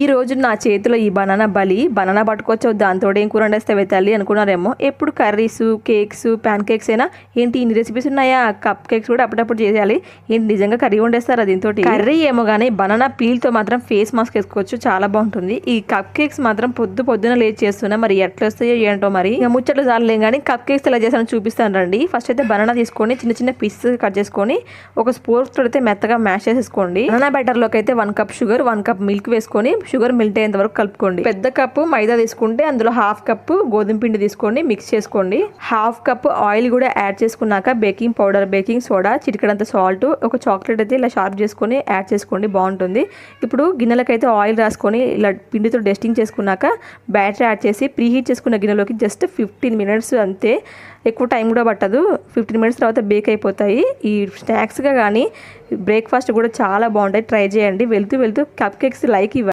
ఈ రోజు నా చేతిలో ఈ బనానా పట్టుకొచ్చావు దాంతో ఏం కూర వండేస్తావే తల్లి అనుకున్నారేమో. ఎప్పుడు కర్రీస్, కేక్స్, ప్యాన్ కేక్స్ అయినా ఏంటి ఇన్ని రెసిపీస్ ఉన్నాయా, కప్ కేక్స్ కూడా అప్పుడప్పుడు చేయాలి ఏంటి, నిజంగా కర్రీ వండేస్తారా దీంతో? కర్రీ ఏమో కానీ బనానా పీల్తో మాత్రం ఫేస్ మాస్క్ వేసుకోవచ్చు, చాలా బాగుంటుంది. ఈ కప్ కేక్స్ మాత్రం పొద్దున లేట్ చేస్తున్నా, మరి ఎట్లా వస్తాయో ఏంటో. మరి ఇక ముచ్చట్లు చాలలేం కానీ కప్ కేక్స్ ఎలా చేస్తానో చూపిస్తాను రండి. ఫస్ట్ అయితే బనానా తీసుకొని చిన్న చిన్న పీసెస్ కట్ చేసుకొని ఒక స్పూన్ తో అయితే మెత్తగా మ్యాష్ చేసేసుకోండి. బనానా బ్యాటర్ లోకి అయితే 1 కప్ షుగర్, 1 కప్ మిల్క్ వేసుకొని షుగర్ మెల్ట్ అయ్యేంత వరకు కలుపుకోండి. పెద్ద కప్పు మైదా తీసుకుంటే అందులో 1/2 కప్పు గోధుమ పిండి తీసుకోండి, మిక్స్ చేసుకోండి. 1/2 కప్పు ఆయిల్ కూడా యాడ్ చేసుకున్నాక బేకింగ్ పౌడర్, బేకింగ్ సోడా, చిటికెడంత సాల్ట్, ఒక చాక్లెట్ అయితే ఇలా షార్ప్ చేసుకొని యాడ్ చేసుకోండి, బాగుంటుంది. ఇప్పుడు గిన్నెలకైతే ఆయిల్ రాసుకొని ఇలా పిండితో డస్టింగ్ చేసుకున్నాక బ్యాటర్ యాడ్ చేసి ప్రీ హీట్ చేసుకున్న గిన్నెలోకి జస్ట్ 15 మినిట్స్ అంతే, ఎక్కువ టైం కూడా పట్టదు. 15 మినిట్స్ తర్వాత బేక్ అయిపోతాయి. ఈ స్నాక్స్గా కానీ బ్రేక్ఫాస్ట్ కూడా చాలా బాగుంటాయి, ట్రై చేయండి. వెళ్తూ కప్ కేక్స్ లైక్ ఇవ్వండి.